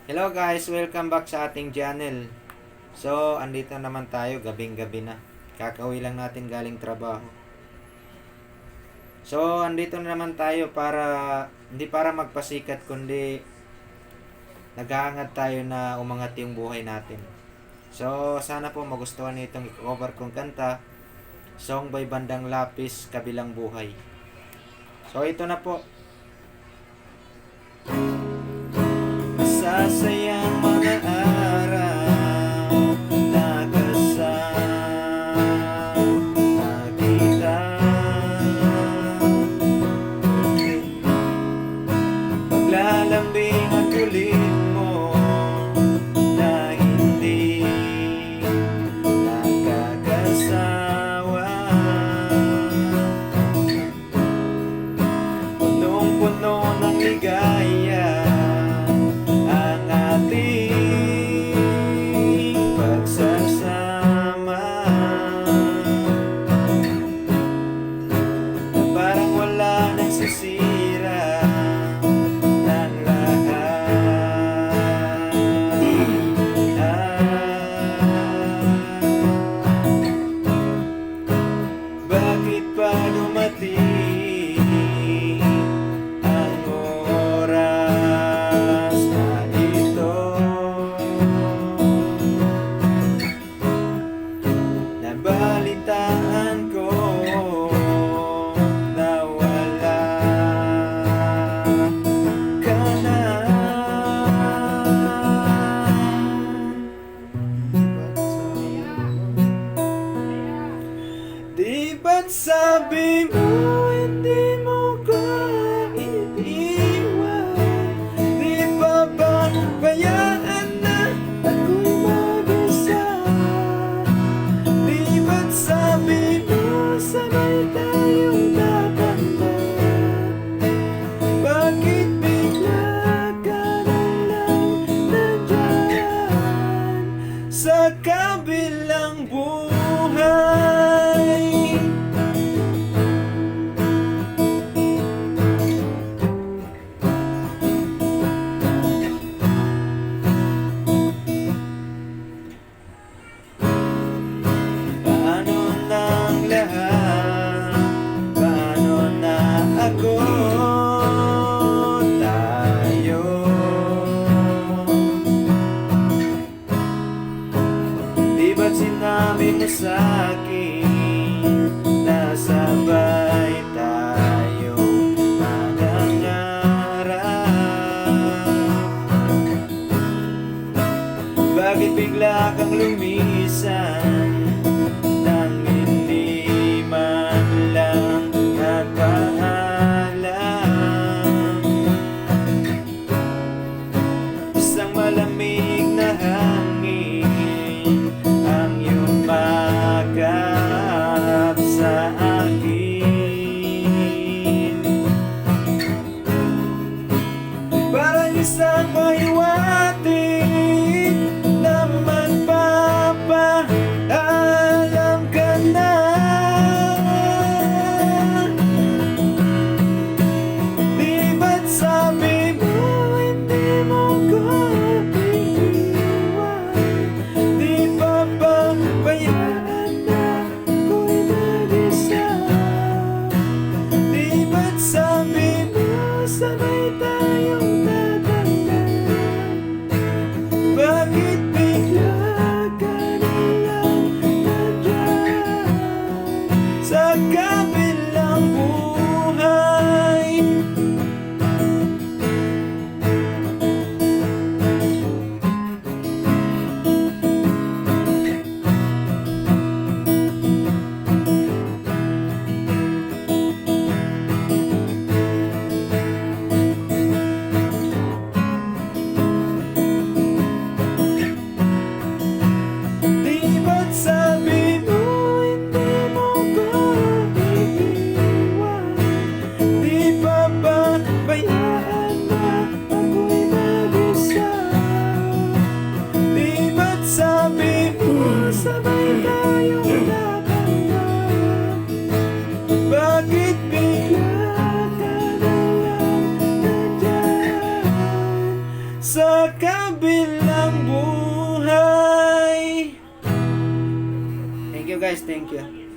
Hello guys, welcome back sa ating channel. So, andito naman tayo, gabing-gabi na. Kakauwi lang natin galing trabaho. So, andito na naman tayo para, hindi para magpasikat, kundi naghahangad tayo na umangat yung buhay natin. So, sana po magustuhan niyo itong i-cover kong kanta, Song by Bandang Lapis, Kabilang Buhay. So, ito na po. Masasayang mga araw na kasama kita, paglalambing ang kulit mo na hindi nakakasawa, punong-puno ng ligaya ang ating pagsasama, na parang wala nang sisira ng lahat. Bakit pa dumating ang oras na ito? Nabalitaan ko na wala ka na. Di ba't sabi mo hindi mo ko iiwan? Di ba ba bayaan na ako'y mag-isa? Di ba't sabi mo sabay tayong tatanda? Bakit bigla ka na lang nandyan sa kabilang buhay? Paano nang lahat? Paano na ako? Tayo di ba't sinabi mo sa'kin na sabay tayong manangarap? Bakit bigla kang lumisan nang hindi man lang nakaalam? Isang malamig na hangin ang yumakap sa akin, parang isang pahiwatig na magpapaalam ka na. Di ba't sabi mo hindi mo ko iiwan? Di ba ba bayaan na ako'y mag-isa? Di ba't sabi mo sabay tayong tatanda? sa kabilang buhay. Thank you guys, thank you.